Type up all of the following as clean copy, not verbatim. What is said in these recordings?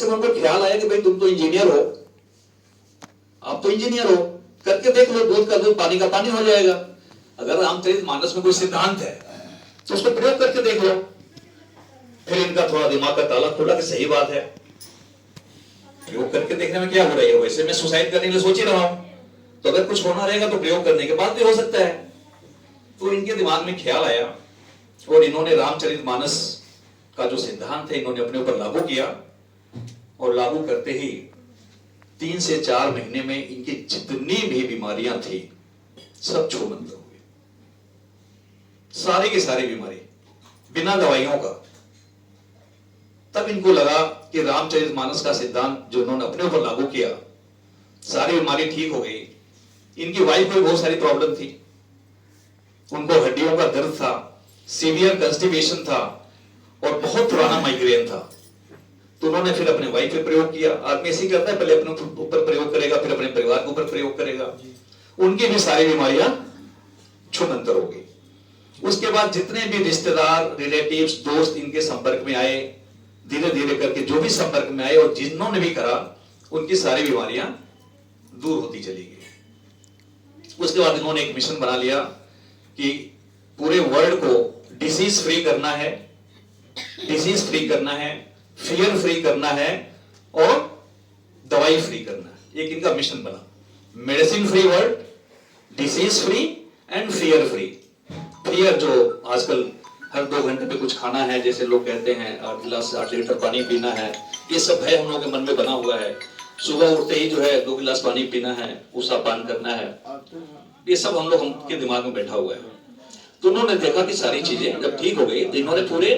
समय उनको ख्याल आया कि भाई तुम तो इंजीनियर हो, आप तो इंजीनियर हो, करके देख लो, दूध का दूध पानी का पानी हो जाएगा। अगर रामचरितमानस में कोई सिद्धांत है तो उसको प्रयोग करके देख लो। फिर इनका थोड़ा दिमाग का ताला खुला कि सही बात है, प्रयोग करके देखने में क्या हो रही है, वैसे मैं सुसाइड करने के लिए सोच ही रहा हूं, तो अगर कुछ होना रहेगा तो प्रयोग करने के बाद भी हो सकता है। तो इनके दिमाग में ख्याल आया और इन्होंने रामचरितमानस का जो सिद्धांत है इन्होंने अपने ऊपर लागू किया, और लागू करते ही 3 से 4 महीने में इनकी जितनी भी बीमारियां थी सब छूमंतर हो गई, सारी की सारी बीमारी बिना दवाइयों का। तब इनको लगा कि रामचरितमानस का सिद्धांत जो इन्होंने अपने ऊपर लागू किया, सारी बीमारी ठीक हो गई। इनकी वाइफ में बहुत सारी प्रॉब्लम थी, उनको हड्डियों का दर्द था, सीवियर कंस्टिपेशन था और बहुत पुराना माइग्रेन था। तो उन्होंने फिर अपने वाइफ पे प्रयोग किया। आदमी ऐसे ही करता है, पहले अपने ऊपर प्रयोग करेगा, फिर अपने परिवार के ऊपर प्रयोग करेगा। उनकी भी सारी बीमारियां छूमंतर हो गई। उसके बाद जितने भी रिश्तेदार, रिलेटिव्स, दोस्त इनके संपर्क में आए, धीरे धीरे करके जो भी संपर्क में आए और जिन्होंने भी करा, उनकी सारी बीमारियां दूर होती चली गई। उसके बाद इन्होंने एक मिशन बना लिया कि पूरे वर्ल्ड को डिसीज फ्री करना है, डिसीज फ्री करना है, फियर फ्री करना है और दवाई फ्री करना है। एक इनका मिशन बना, medicine free world, disease free and fear free. Fear जो आजकल हर 2 घंटे पे कुछ खाना है, जैसे लोग कहते हैं 8 गिलास 8 लीटर पानी पीना है, ये सब है हम लोगों के मन में बना हुआ है। सुबह उठते ही जो है 2 गिलास पानी पीना है, ऊषा पान करना है, ये सब हम लोग के दिमाग में बैठा हुआ है। तो उन्होंने देखा कि सारी चीजें जब ठीक हो गई तो इन्होंने पूरे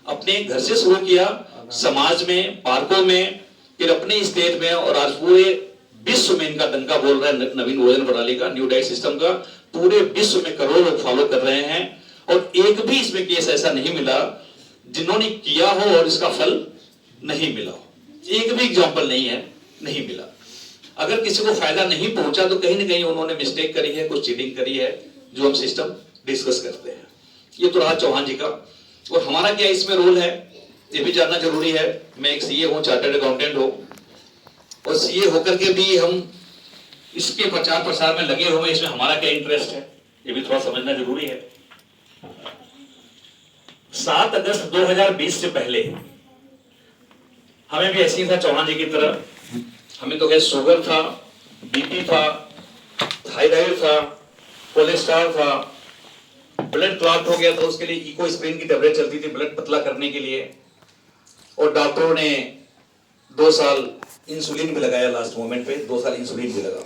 अपने घर से शुरू किया, समाज में, पार्कों में, फिर अपने स्टेट में, और आज पूरे विश्व में इनका डंका बोल रहा है नवीन भोजन प्रणाली का, न्यू डाइट सिस्टम का। पूरे विश्व में करोड़ों लोग फॉलो कर रहे हैं और एक भी इसमें केस ऐसा नहीं मिला जिन्होंने किया हो और इसका फल नहीं मिला हो। एक भी एग्जाम्पल नहीं है, नहीं मिला। अगर किसी को फायदा नहीं पहुंचा तो कहीं ना कहीं उन्होंने मिस्टेक करी है, कुछ चीटिंग करी है, जो हम सिस्टम डिस्कस करते हैं। ये तो रहा चौहान जी का। और हमारा क्या इसमें रोल है ये भी जानना जरूरी है। मैं एक सीए हूं, चार्टर्ड अकाउंटेंट हूं, और सीए होकर के भी हम इसके प्रचार प्रसार में लगे हुए, इसमें हमारा क्या इंटरेस्ट है ये भी थोड़ा समझना जरूरी है। 7 अगस्त 2020 से पहले हमें भी ऐसी था चौहान जी की तरह, हमें तो गैस शुगर था, बीपी था, थायराइड था, कोलेस्ट्रॉल था, ब्लड क्लॉट हो गया था, उसके लिए इकोस्प्रिन की टेबलेट चलती थी ब्लड पतला करने के लिए, और डॉक्टरों ने 2 साल इंसुलिन भी लगाया, लास्ट मोमेंट पे 2 साल इंसुलिन भी लगा।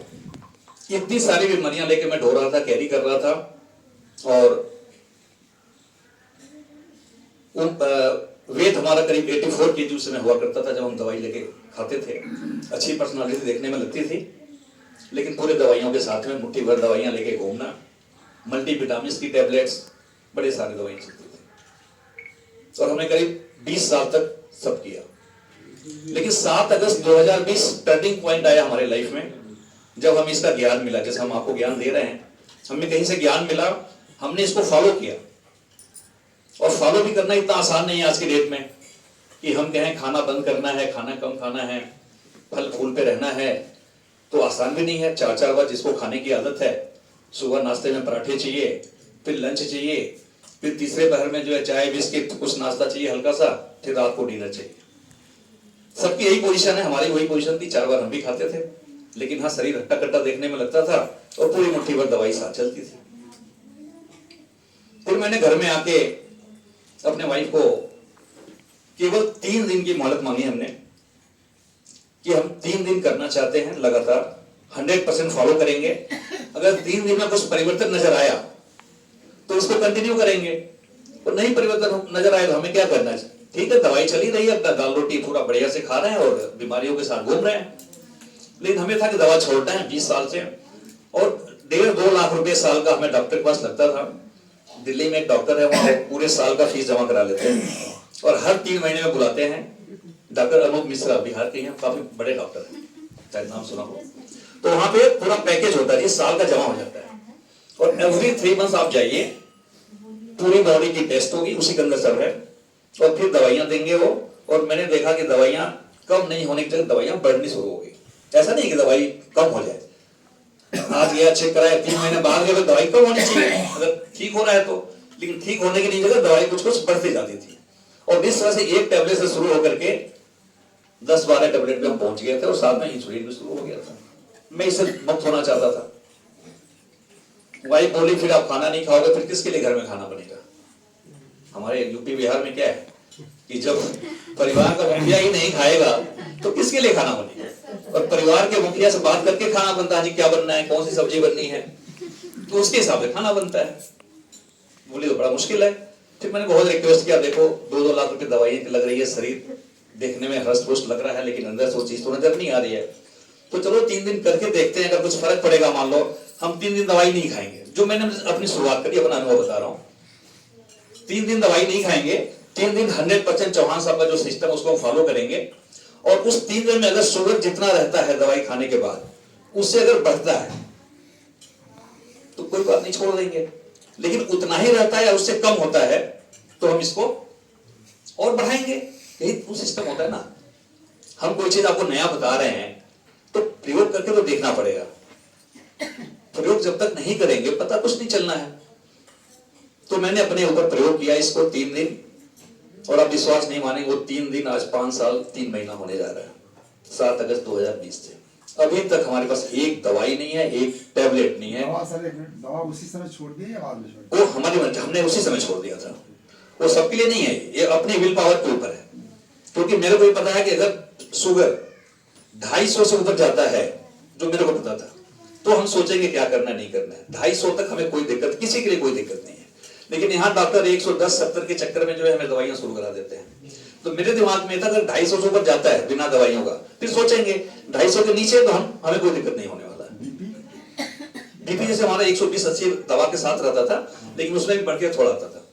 इतनी सारी बीमारियां लेके मैं ढो रहा था, कैरी कर रहा था, और वेट हमारा करीब 84 kg से में हुआ करता था जब हम दवाई लेके खाते थे। अच्छी पर्सनालिटी देखने में लगती थी, लेकिन पूरे दवाइयों के साथ में मुट्ठी भर दवाइयां लेके घूमना, मल्टीविटामिन की टेबलेट्स, बड़े सारे दवाइयां चलती थी, और हमने करीब 20 साल तक सब किया। लेकिन 7 अगस्त 2020 टर्निंग पॉइंट आया हमारे लाइफ में, जब हमें इसका ज्ञान मिला। जैसे हम आपको ज्ञान दे रहे हैं, हमें कहीं से ज्ञान मिला, हमने इसको फॉलो किया। और फॉलो भी करना इतना आसान नहीं है आज के डेट में कि हम कहें खाना बंद करना है, खाना कम खाना है, फल फूल पे रहना है, तो आसान भी नहीं है। 4-4 बार जिसको खाने की आदत है, सुबह नाश्ते में पराठे चाहिए, फिर लंच चाहिए, फिर तीसरे पहर में जो है चाय बिस्किट कुछ नाश्ता चाहिए हल्का सा, फिर रात को डिनर चाहिए। सबकी यही पोजीशन है, हमारी वही पोजीशन थी। 4 बार हम भी खाते थे, लेकिन हाँ शरीर हट्टा कट्टा देखने में लगता था और पूरी मुट्ठी भर दवाई साथ चलती थी। फिर मैंने घर में आके अपने वाइफ को केवल 3 दिन की मोहलत मांगी हमने कि हम 3 दिन करना चाहते हैं लगातार, 100% फॉलो करेंगे। अगर 3 दिन में कुछ परिवर्तन नजर आया तो उसको कंटिन्यू करेंगे, और नहीं परिवर्तन नजर आया तो हमें क्या करना है। ठीक है, दवाई चली रही है, अपना दाल रोटी पूरा बढ़िया से खा रहे हैं और बीमारियों के साथ घूम रहे हैं, लेकिन हमें था कि दवा छोड़ना है 20 साल से। और 1.5-2 लाख रुपए साल का हमें डॉक्टर के पास लगता था। दिल्ली में एक डॉक्टर है, वहां पूरे साल का फीस जमा करा लेते हैं और हर 3 महीने में बुलाते हैं। डॉक्टर अनूप मिश्रा बिहार के हैं, काफी बड़े डॉक्टर हैं, शायद नाम सुना हो। तो वहां पे पूरा पैकेज होता है, ये साल का जमा हो जाता है, और एवरी 3 मंथ्स आप जाइए, पूरी बॉडी की टेस्ट होगी, उसी के अंदर सब है, और फिर दवाइयां देंगे वो। और मैंने देखा कि दवाइयां कम नहीं होने की जगह दवाइयां बढ़नी शुरू हो गई। ऐसा नहीं कि दवाई कम हो जाए, आज गया चेक कराया 3 महीने बाद गया तो दवाई कम होनी चाहिए अगर ठीक हो रहा है तो, लेकिन ठीक होने की नहीं जगह दवाई कुछ कुछ बढ़ती जाती थी। और इस तरह से एक टैबलेट से शुरू होकर के 10-12 टैबलेट पे हम पहुंच गए थे और साथ में इंसुलिन भी शुरू हो गया था। मैं इससे मुक्त होना चाहता था। वाइफ बोली फिर आप खाना नहीं खाओगे फिर किसके लिए घर में खाना बनेगा। हमारे यूपी बिहार में क्या है कि जब परिवार का मुखिया ही नहीं खाएगा तो किसके लिए खाना बनेगा, और परिवार के मुखिया से बात करके खाना बनता है, जी क्या बनना है, कौन सी सब्जी बननी है, तो उसके हिसाब से खाना बनता है। बोली तो बड़ा मुश्किल है। फिर मैंने बहुत रिक्वेस्ट किया, देखो 2-2 लाख रुपए दवाई लग रही है, शरीर देखने में हृष्ट पुष्ट लग रहा है लेकिन अंदर से वो चीज तो नजर नहीं आ रही है, तो चलो 3 दिन करके देखते हैं, अगर कुछ फर्क पड़ेगा मान लो हम 3 दिन दवाई नहीं खाएंगे। जो मैंने अपनी शुरुआत करी, अपना अनुभव बता रहा हूँ, 3 दिन दवाई नहीं खाएंगे, 3 दिन 100% चौहान साहब का जो सिस्टम उसको हम फॉलो करेंगे, और उस 3 दिन में अगर शुगर जितना रहता है दवाई खाने के बाद उससे अगर बढ़ता है तो कोई बात नहीं, छोड़ देंगे, लेकिन उतना ही रहता है या उससे कम होता है तो हम इसको और बढ़ाएंगे। यही तो सिस्टम होता है ना। हम कोई चीज आपको नया बता रहे हैं तो प्रयोग करके तो देखना पड़ेगा। प्रयोग जब तक नहीं करेंगे पता कुछ नहीं चलना है। तो मैंने अपने ऊपर प्रयोग किया इसको 3 दिन, और आप विश्वास नहीं मानेंगे, वो 3 दिन आज 5 साल 3 महीना होने जा रहा है। 7 अगस्त 2020 से अभी तक हमारे पास एक दवाई नहीं है, एक टैबलेट नहीं है। दवा उसी समय छोड़ दी या बाद में छोड़ दी? वो हमारी मर्जी, हमने उसी समय छोड़ दिया था। वो सबके लिए नहीं है, ये अपने विल पावर के ऊपर है। क्योंकि मेरे को ये पता है कि अगर शुगर 250 से ऊपर जाता है, जो मेरे को पता था, तो हम सोचेंगे क्या करना है नहीं करना है। 250 तक हमें कोई दिक्कत, किसी के लिए कोई दिक्कत नहीं है, लेकिन यहाँ डॉक्टर 110-70 के चक्कर में जो है हमें दवाइयां शुरू करा देते हैं। तो मेरे दिमाग में था अगर 250 से ऊपर जाता है बिना दवाइयों का, फिर सोचेंगे 250 के नीचे तो हमें कोई दिक्कत नहीं होने वाला। बीपी जैसे हमारा 120-80 दवा के साथ रहता था, लेकिन उसमें भी बढ़ के थोड़ा आता था।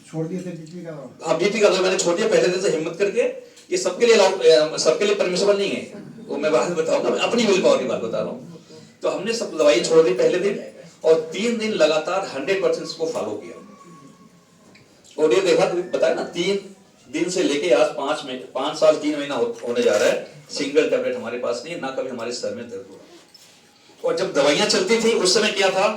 छोड़ दिए थे बीपी का दवा? हाँ, बीपी का दवा मैंने छोड़ दिया पहले दिन से हिम्मत करके। ये सबके लिए सबके लिए परमिशेबल नहीं है, वो मैं बाद में बताऊंगा, मैं अपनी विल पावर की बात बता रहा हूँ। तो हमने सब दवाई छोड़ दी पहले दिन, और 3 दिन लगातार 100% इसको फॉलो किया। और ये देखा तो बताया ना, 3 दिन से लेके आज 5 साल 3 महीना होने जा रहा है, सिंगल टैबलेट हमारे पास नहीं है, ना कभी हमारे सर में दर्द हुआ। और जब दवाइयां चलती थी उस समय क्या था